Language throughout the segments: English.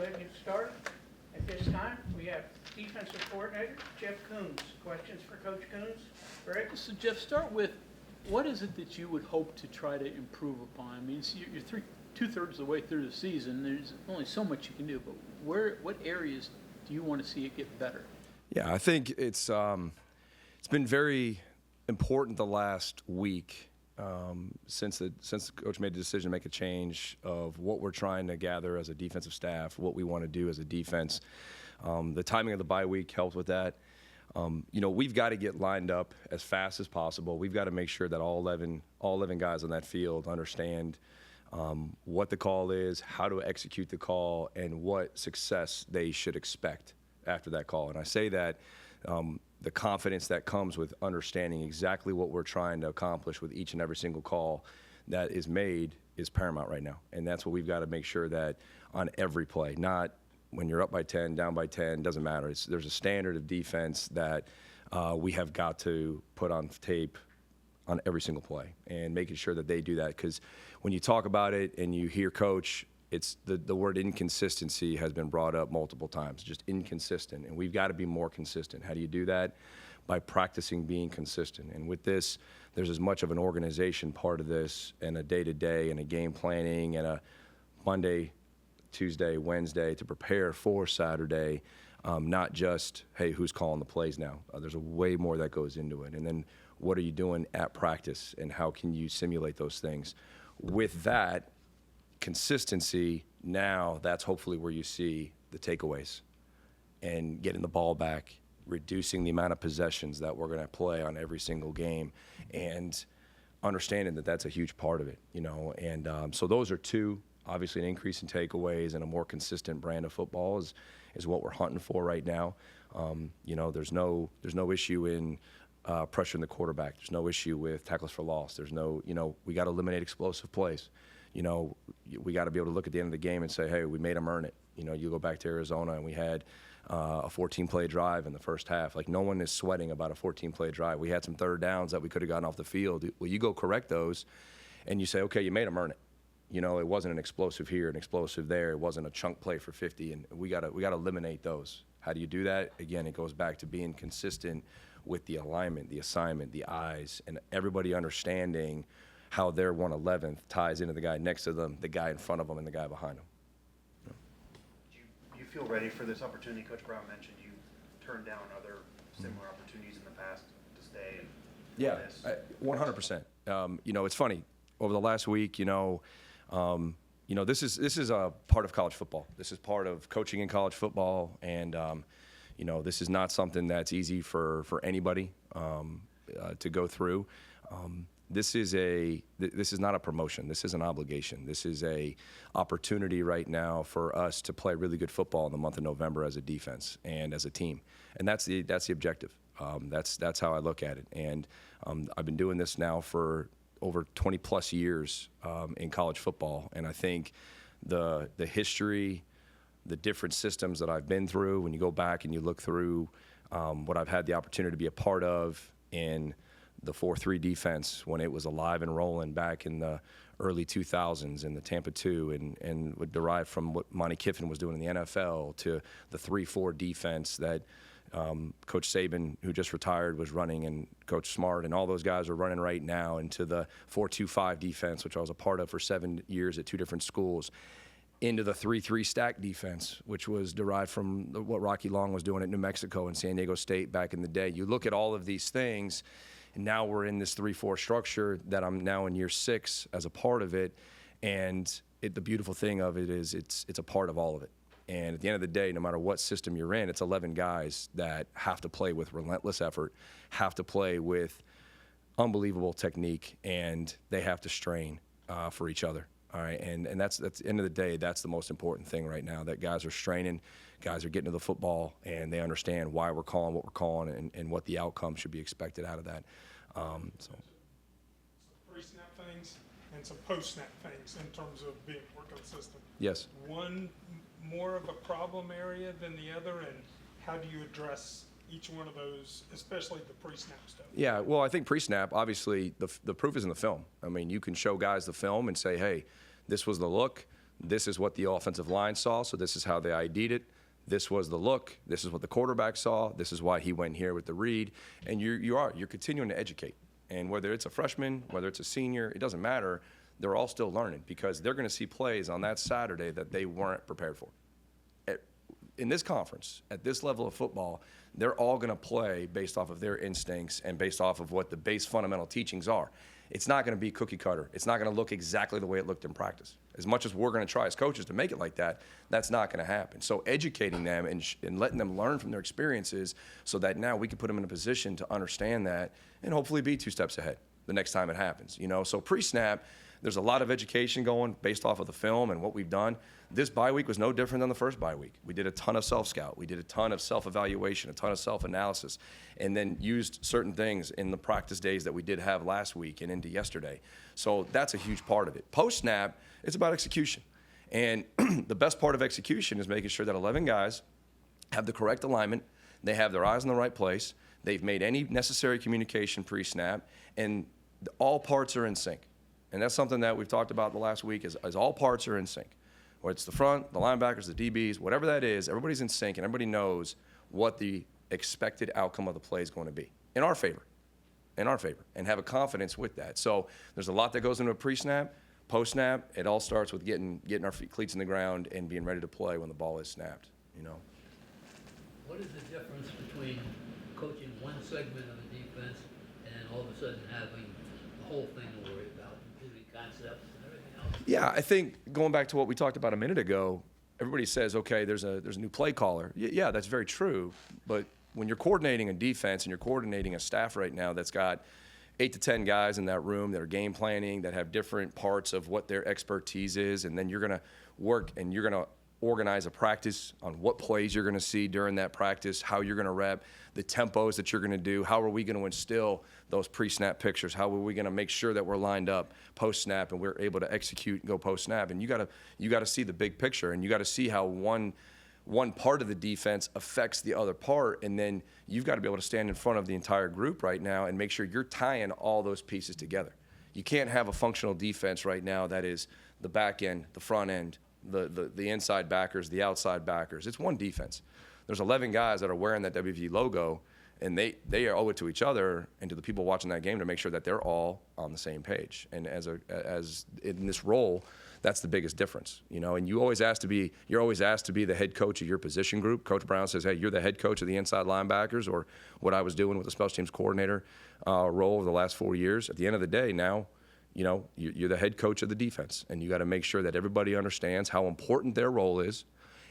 ahead and get started. At this time, we have defensive coordinator Jeff Koonz. Questions for Coach Koonz? Greg? So Jeff, start with, what is it that you would hope to try to improve upon? I mean, you're two-thirds of the way through the season. There's only so much you can do, but what areas do you want to see it get better? Yeah, I think it's been very important the last week since the coach made the decision to make a change of what we're trying to gather as a defensive staff, what we want to do as a defense. The timing of the bye week helped with that. We've got to get lined up as fast as possible. We've got to make sure that all 11 guys on that field understand what the call is, how to execute the call, and what success they should expect after that call. And I say that the confidence that comes with understanding exactly what we're trying to accomplish with each and every single call that is made is paramount right now. And that's what we've got to make sure that on every play, not when you're up by 10, down by 10, doesn't matter. There's a standard of defense that we have got to put on tape on every single play and making sure that they do that. Because when you talk about it and you hear coach, it's the word inconsistency has been brought up multiple times, just inconsistent. And we've got to be more consistent. How do you do that? By practicing being consistent. And with this, there's as much of an organization part of this and a day-to-day and a game planning and a Monday, Tuesday, Wednesday to prepare for Saturday, not just, hey, who's calling the plays now? There's a way more that goes into it. And then what are you doing at practice and how can you simulate those things? With that consistency, now that's hopefully where you see the takeaways and getting the ball back, reducing the amount of possessions that we're going to play on every single game, and understanding that that's a huge part of it, And so those are two. Obviously, an increase in takeaways and a more consistent brand of football is what we're hunting for right now. There's no issue in pressuring the quarterback. There's no issue with tackles for loss. There's no, we got to eliminate explosive plays. We got to be able to look at the end of the game and say, hey, we made them earn it. You go back to Arizona and we had a 14-play drive in the first half. Like, no one is sweating about a 14-play drive. We had some third downs that we could have gotten off the field. Well, you go correct those and you say, okay, you made them earn it. It wasn't an explosive here, an explosive there. It wasn't a chunk play for 50, and we got to eliminate those. How do you do that? Again, it goes back to being consistent with the alignment, the assignment, the eyes, and everybody understanding how their 111th ties into the guy next to them, the guy in front of them, and the guy behind them. Do you feel ready for this opportunity? Coach Brown mentioned you turned down other similar opportunities in the past to stay. And yeah, 100%. It's funny. Over the last week, this is a part of college football. This is part of coaching in college football, and this is not something that's easy for anybody to go through. This is not a promotion. This is an obligation. This is a opportunity right now for us to play really good football in the month of November as a defense and as a team, and that's the objective. That's how I look at it. And I've been doing this now for over 20 plus years in college football, and I think the history, the different systems that I've been through, when you go back and you look through what I've had the opportunity to be a part of in the 4-3 defense when it was alive and rolling back in the early 2000s in the Tampa 2 and would derive from what Monty Kiffin was doing in the NFL to the 3-4 defense that Coach Saban, who just retired, was running, and Coach Smart and all those guys are running right now, into the 4-2-5 defense, which I was a part of for 7 years at 2 different schools, into the 3-3 stack defense, which was derived from what Rocky Long was doing at New Mexico and San Diego State back in the day. You look at all of these things, and now we're in this 3-4 structure that I'm now in year 6 as a part of it, and the beautiful thing of it is it's a part of all of it. And at the end of the day, no matter what system you're in, it's 11 guys that have to play with relentless effort, have to play with unbelievable technique, and they have to strain for each other. All right, and that's at the end of the day, that's the most important thing right now, that guys are straining, guys are getting to the football, and they understand why we're calling what we're calling and what the outcome should be expected out of that. Some pre-snap things and some post-snap things in terms of being more consistent. Yes. One more of a problem area than the other, and how do you address each one of those, especially the pre-snap stuff? Yeah, well, I think pre-snap, obviously, the proof is in the film. I mean, you can show guys the film and say, hey, this was the look, This is what the offensive line saw, so this is how they ID'd it. This was the look. This is what the quarterback saw. This is why he went here with the read. And you're continuing to educate. And whether it's a freshman, whether it's a senior, it doesn't matter. They're all still learning because they're going to see plays on that Saturday that they weren't prepared for. In this conference, at this level of football, they're all going to play based off of their instincts and based off of what the base fundamental teachings are. It's not going to be cookie cutter. It's not going to look exactly the way it looked in practice. As much as we're going to try as coaches to make it like that, that's not going to happen. So educating them and letting them learn from their experiences so that now we can put them in a position to understand that and hopefully be 2 steps ahead the next time it happens. So pre-snap, there's a lot of education going based off of the film and what we've done. This bye week was no different than the first bye week. We did a ton of self-scout. We did a ton of self-evaluation, a ton of self-analysis, and then used certain things in the practice days that we did have last week and into yesterday. So that's a huge part of it. Post-snap, it's about execution. And the best part of execution is making sure that 11 guys have the correct alignment, they have their eyes in the right place, they've made any necessary communication pre-snap, and all parts are in sync. And that's something that we've talked about the last week is all parts are in sync. Or it's the front, the linebackers, the DBs, whatever that is, everybody's in sync and everybody knows what the expected outcome of the play is going to be. In our favor, and have a confidence with that. So there's a lot that goes into a pre-snap, post-snap. It all starts with getting our cleats in the ground and being ready to play when the ball is snapped, What is the difference between coaching one segment of the defense and then all of a sudden having the whole thing to worry about, including concepts and everything else? Yeah, I think going back to what we talked about a minute ago, everybody says, okay, there's a new play caller. Yeah, that's very true. But when you're coordinating a defense and you're coordinating a staff right now that's got 8 to 10 guys in that room that are game planning, that have different parts of what their expertise is, and then you're going to work and you're going to organize a practice on what plays you're going to see during that practice, how you're going to rep, the tempos that you're going to do, how are we going to instill those pre-snap pictures, how are we going to make sure that we're lined up post-snap and we're able to execute and go post-snap. And you got to see the big picture, and you got to see how one part of the defense affects the other part, and then you've got to be able to stand in front of the entire group right now and make sure you're tying all those pieces together. You can't have a functional defense right now that is the back end, the front end, the inside backers, the outside backers. It's one defense. There's 11 guys that are wearing that WVU logo, and they owe it to each other and to the people watching that game to make sure that they're all on the same page. And as in this role, that's the biggest difference, And you're always asked to be the head coach of your position group. Coach Brown says, "Hey, you're the head coach of the inside linebackers," or what I was doing with the special teams coordinator role over the last 4 years. At the end of the day, now, you're the head coach of the defense, and you got to make sure that everybody understands how important their role is,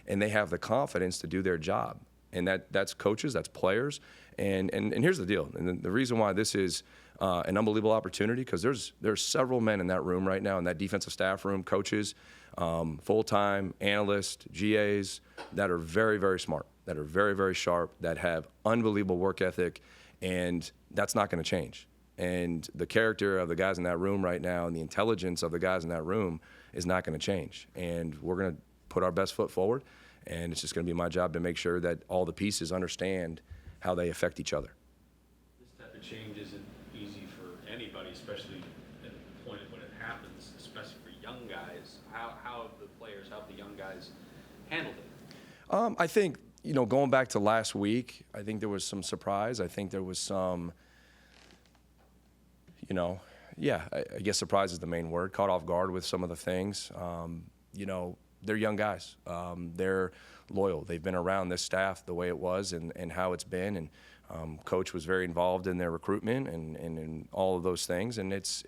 and they have the confidence to do their job. And that's coaches, that's players, and here's the deal. And the reason why this is an unbelievable opportunity, because there's several men in that room right now, in that defensive staff room, coaches, full-time analysts, GAs, that are very, very smart, that are very, very sharp, that have unbelievable work ethic, and that's not going to change. And the character of the guys in that room right now and the intelligence of the guys in that room is not going to change. And we're going to put our best foot forward, and it's just going to be my job to make sure that all the pieces understand how they affect each other. This type of change isn't easy for anybody, especially at the point when it happens, especially for young guys. How have the players, how have the young guys handled it? I think, going back to last week, I think there was some surprise. I think there was some, I guess surprise is the main word, caught off guard with some of the things. They're young guys. They're loyal. They've been around this staff the way it was and how it's been. And Coach was very involved in their recruitment and in all of those things. And it's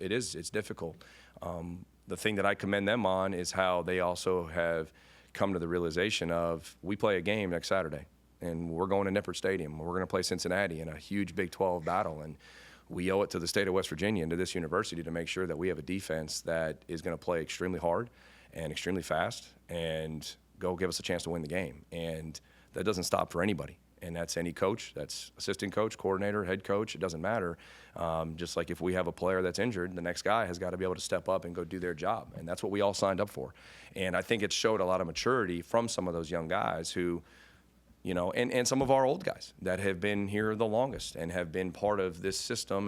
difficult. The thing that I commend them on is how they also have come to the realization of, we play a game next Saturday, and we're going to Nippert Stadium. We're going to play Cincinnati in a huge Big 12 battle. And we owe it to the state of West Virginia and to this university to make sure that we have a defense that is going to play extremely hard and extremely fast and go give us a chance to win the game. And that doesn't stop for anybody. And that's any coach, that's assistant coach, coordinator, head coach, it doesn't matter. Just like if we have a player that's injured, the next guy has got to be able to step up and go do their job. And that's what we all signed up for. And I think it showed a lot of maturity from some of those young guys who, and some of our old guys that have been here the longest and have been part of this system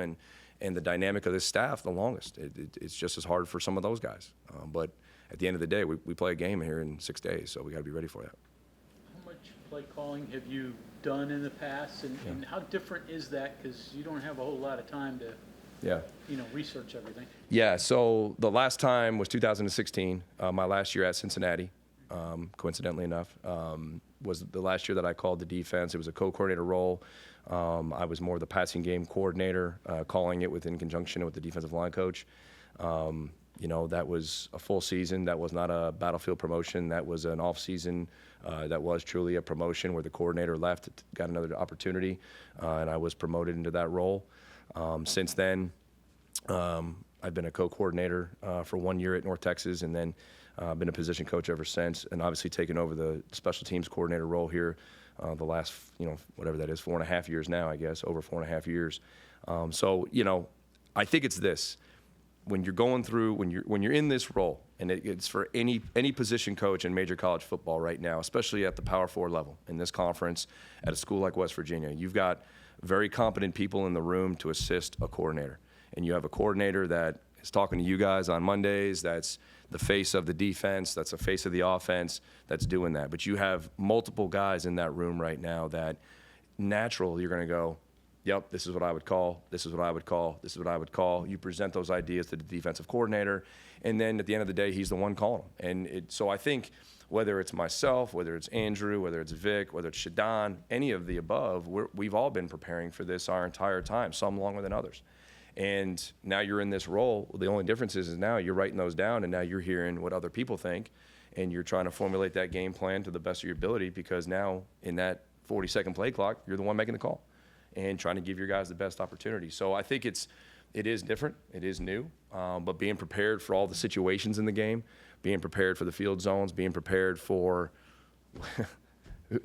and the dynamic of this staff the longest. It's just as hard for some of those guys. But at the end of the day, we play a game here in 6 days, so we got to be ready for that. How much play calling have you done in the past, and how different is that? Because you don't have a whole lot of time to, Yeah. research everything. Yeah, so the last time was 2016, my last year at Cincinnati, coincidentally enough, was the last year that I called the defense. It was a co-coordinator role. I was more the passing game coordinator, calling it in conjunction with the defensive line coach. That was a full season. That was not a battlefield promotion. That was an off season. That was truly a promotion where the coordinator left, got another opportunity, and I was promoted into that role. Since then, I've been a co-coordinator for 1 year at North Texas, and then been a position coach ever since, and obviously taken over the special teams coordinator role here the last, whatever that is, 4.5 years now, I guess, over 4.5 years. I think it's this. When you're going through, when you're in this role, and it's for any position coach in major college football right now, especially at the Power 4 level in this conference, at a school like West Virginia, you've got very competent people in the room to assist a coordinator. And you have a coordinator that is talking to you guys on Mondays, that's the face of the defense, that's the face of the offense, that's doing that. But you have multiple guys in that room right now that natural, you're going to go, yep, this is what I would call, this is what I would call, this is what I would call. You present those ideas to the defensive coordinator, and then at the end of the day, he's the one calling them. So I think whether it's myself, whether it's Andrew, whether it's Vic, whether it's Shadon, any of the above, we've all been preparing for this our entire time, some longer than others. And now you're in this role. The only difference is now you're writing those down, and now you're hearing what other people think, and you're trying to formulate that game plan to the best of your ability, because now in that 40-second play clock, you're the one making the call and trying to give your guys the best opportunity. So I think it is different. It is new, but being prepared for all the situations in the game, being prepared for the field zones, being prepared for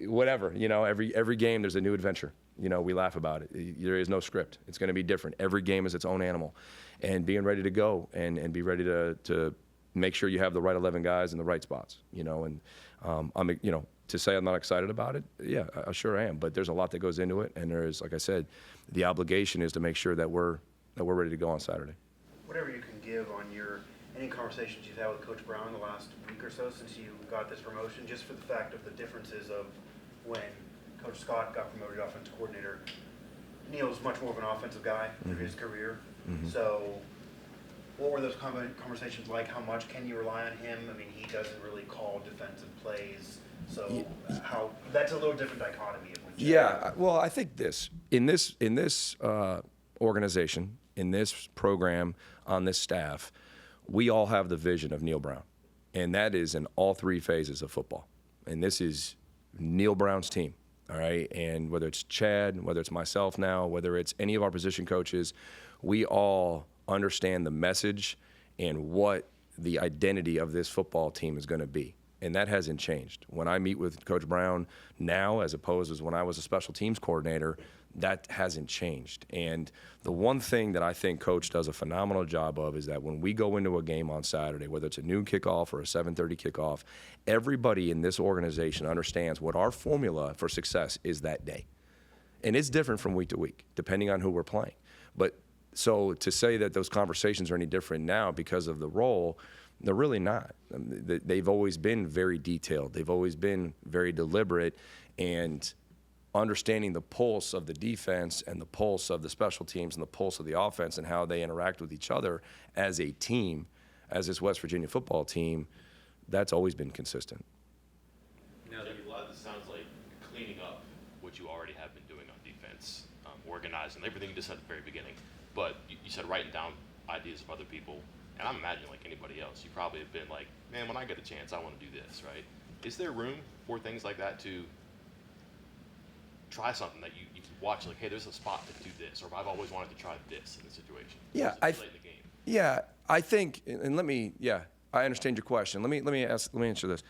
whatever. Every game there's a new adventure. We laugh about it. There is no script. It's going to be different. Every game is its own animal. And being ready to go and be ready to make sure you have the right 11 guys in the right spots, to say I'm not excited about it, yeah, I sure am. But there's a lot that goes into it, and there is, like I said, the obligation is to make sure that we're ready to go on Saturday. Whatever you can give on any conversations you've had with Coach Brown the last week or so since you got this promotion, just for the fact of the differences of when Coach Scott got promoted offensive coordinator. Neil's much more of an offensive guy through his career. Mm-hmm. So what were those conversations like? How much can you rely on him? I mean, he doesn't really call defensive plays. So that's a little different dichotomy of when Yeah, well, I think in this organization, in this program, on this staff, we all have the vision of Neil Brown, and that is in all three phases of football. And this is Neil Brown's team, all right? And whether it's Chad, whether it's myself now, whether it's any of our position coaches, we all understand the message and what the identity of this football team is going to be. And that hasn't changed. When I meet with Coach Brown now, as opposed to when I was a special teams coordinator, that hasn't changed. And the one thing that I think Coach does a phenomenal job of is that when we go into a game on Saturday, whether it's a noon kickoff or a 7:30 kickoff, everybody in this organization understands what our formula for success is that day. And it's different from week to week, depending on who we're playing. But so to say that those conversations are any different now because of the role, they're really not. They've always been very detailed. They've always been very deliberate, and understanding the pulse of the defense and the pulse of the special teams and the pulse of the offense and how they interact with each other as a team, as this West Virginia football team, that's always been consistent. Now, a lot of this sounds like cleaning up what you already have been doing on defense, organizing, everything you just said at the very beginning. But you said writing down ideas of other people. And I'm imagining, like anybody else, you probably have been like, man, when I get a chance, I want to do this, right? Is there room for things like that to try something that you can watch, like, hey, there's a spot to do this, or I've always wanted to try this in the situation? Yeah, Late in the game. Yeah, I think, and I understand your question. Let me answer this.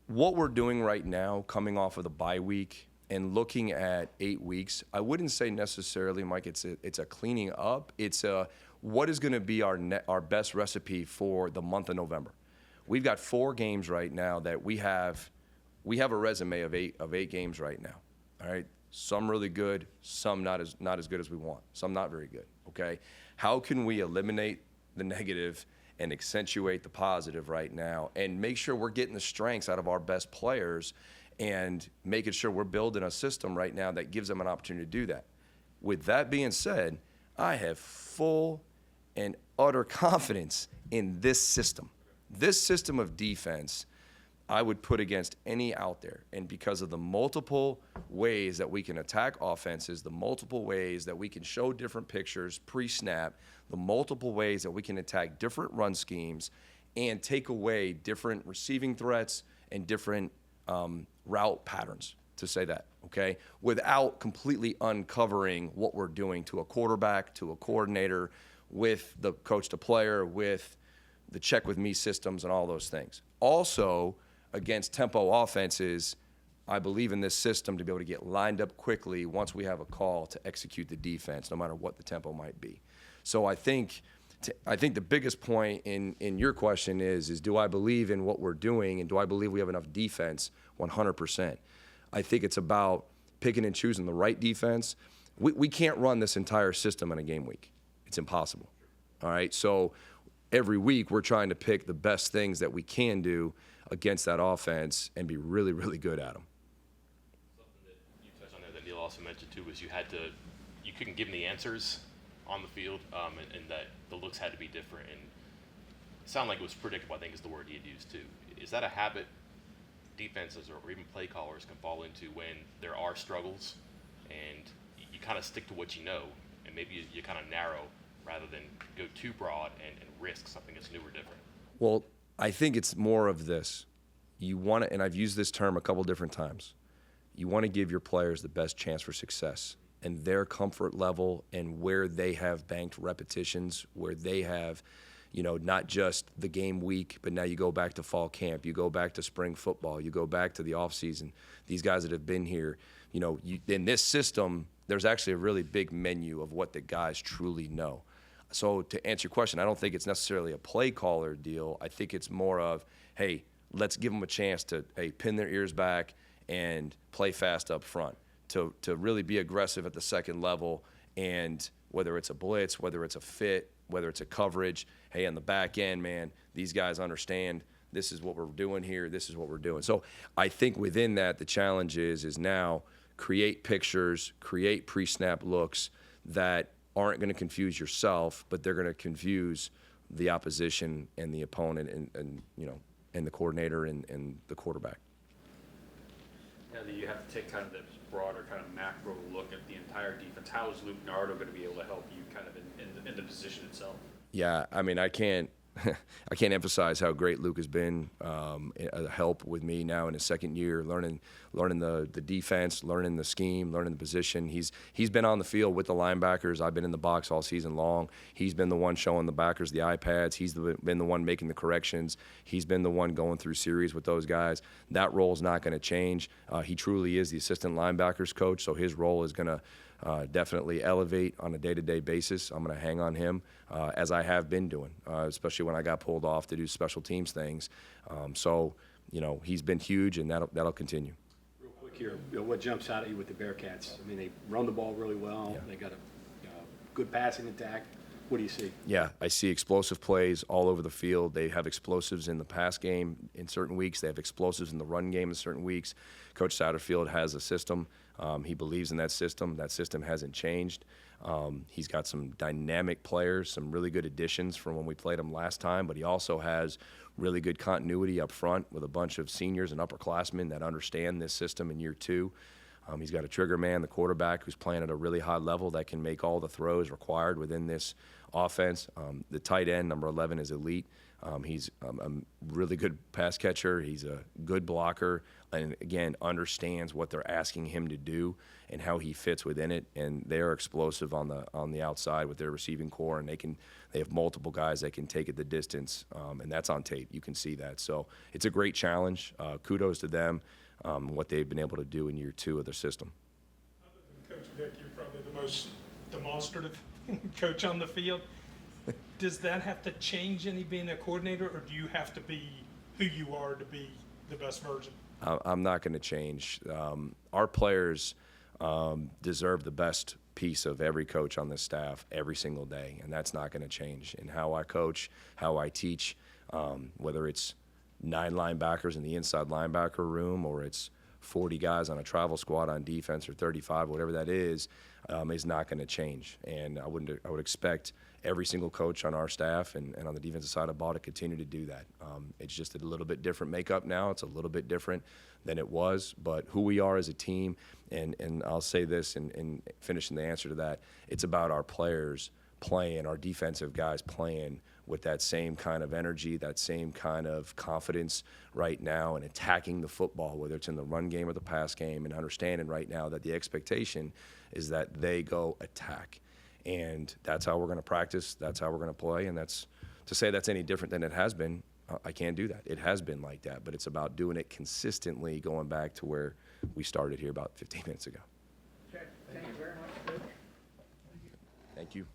What we're doing right now, coming off of the bye week and looking at 8 weeks, I wouldn't say necessarily, Mike, it's a cleaning up. It's what is going to be our best recipe for the month of November. We've got 4 games right now that we have a resume of eight games right now. All right, some really good, some not as good as we want, some not very good. Okay, how can we eliminate the negative and accentuate the positive right now and make sure we're getting the strengths out of our best players and making sure we're building a system right now that gives them an opportunity to do that. With that being said, I have full and utter confidence in this system. This system of defense I would put against any out there. And because of the multiple ways that we can attack offenses, the multiple ways that we can show different pictures pre-snap, the multiple ways that we can attack different run schemes and take away different receiving threats and different route patterns, to say that, okay, without completely uncovering what we're doing to a quarterback, to a coordinator, with the coach to player, with the check with me systems and all those things. Also, against tempo offenses, I believe in this system to be able to get lined up quickly once we have a call to execute the defense, no matter what the tempo might be. So I think the biggest point in your question is do I believe in what we're doing and do I believe we have enough defense? 100%. I think it's about picking and choosing the right defense. We can't run this entire system in a game week. It's impossible. All right, so every week we're trying to pick the best things that we can do against that offense and be really, really good at them. Something that you touched on there that Neil also mentioned too was you couldn't give them the answers on the field, and that the looks had to be different. And it sounded like it was predictable, I think is the word he had used too. Is that a habit defenses or even play callers can fall into when there are struggles and you kind of stick to what you know and maybe you kind of narrow rather than go too broad and risk something that's new or different? Well, I think it's more of this. You want to, and I've used this term a couple different times, you want to give your players the best chance for success and their comfort level and where they have banked repetitions, where they have, not just the game week, but now you go back to fall camp, you go back to spring football, you go back to the off season. These guys that have been here, in this system, there's actually a really big menu of what the guys truly know. So to answer your question, I don't think it's necessarily a play caller deal. I think it's more of, hey, let's give them a chance to pin their ears back and play fast up front, to really be aggressive at the second level, and whether it's a blitz, whether it's a fit, whether it's a coverage, hey, on the back end, man, these guys understand this is what we're doing here, this is what we're doing. So I think within that, the challenge is now create pictures, create pre-snap looks that aren't going to confuse yourself, but they're going to confuse the opposition and the opponent and the coordinator and the quarterback. Now that you have to take kind of this broader kind of macro look at the entire defense, how is Luke Nardo going to be able to help you kind of in the position itself? Yeah, I mean, I can't emphasize how great Luke has been, a help with me now in his second year, learning the defense, learning the scheme, learning the position. He's been on the field with the linebackers. I've been in the box all season long. He's been the one showing the backers the iPads. He's been the one making the corrections. He's been the one going through series with those guys. That role's not going to change. He truly is the assistant linebackers coach, so his role is going to definitely elevate on a day-to-day basis. I'm going to hang on him as I have been doing, especially when I got pulled off to do special teams things. So he's been huge, and that'll continue. Real quick here, what jumps out at you with the Bearcats? I mean, they run the ball really well. Yeah. They got a good passing attack. What do you see? Yeah, I see explosive plays all over the field. They have explosives in the pass game in certain weeks. They have explosives in the run game in certain weeks. Coach Satterfield has a system. He believes in that system. That system hasn't changed. He's got some dynamic players, some really good additions from when we played him last time, but he also has really good continuity up front with a bunch of seniors and upperclassmen that understand this system in year two. He's got a trigger man, the quarterback, who's playing at a really high level that can make all the throws required within this offense. The tight end, number 11, is elite. He's a really good pass catcher. He's a good blocker, and again, understands what they're asking him to do and how he fits within it. And they are explosive on the outside with their receiving core, and they have multiple guys that can take it the distance, and that's on tape. You can see that. So it's a great challenge. Kudos to them, what they've been able to do in year two of their system. Other than Coach Vic, you're probably the most demonstrative coach on the field. Does that have to change any being a coordinator, or do you have to be who you are to be the best version? I'm not going to change. Our players deserve the best piece of every coach on this staff every single day, and that's not going to change. In how I coach, how I teach, whether it's 9 linebackers in the inside linebacker room or it's 40 guys on a travel squad on defense or 35, whatever that is not going to change. And I would expect every single coach on our staff and on the defensive side of the ball to continue to do that. It's just a little bit different makeup now. It's a little bit different than it was, but who we are as a team, and I'll say this in finishing the answer to that, it's about our players playing, our defensive guys playing with that same kind of energy, that same kind of confidence right now, and attacking the football, whether it's in the run game or the pass game, and understanding right now that the expectation is that they go attack. And that's how we're going to practice, that's how we're going to play, and that's to say that's any different than it has been, I can't do that. It has been like that, but it's about doing it consistently, going back to where we started here about 15 minutes ago. Okay, thank you very much, Coach. Thank you.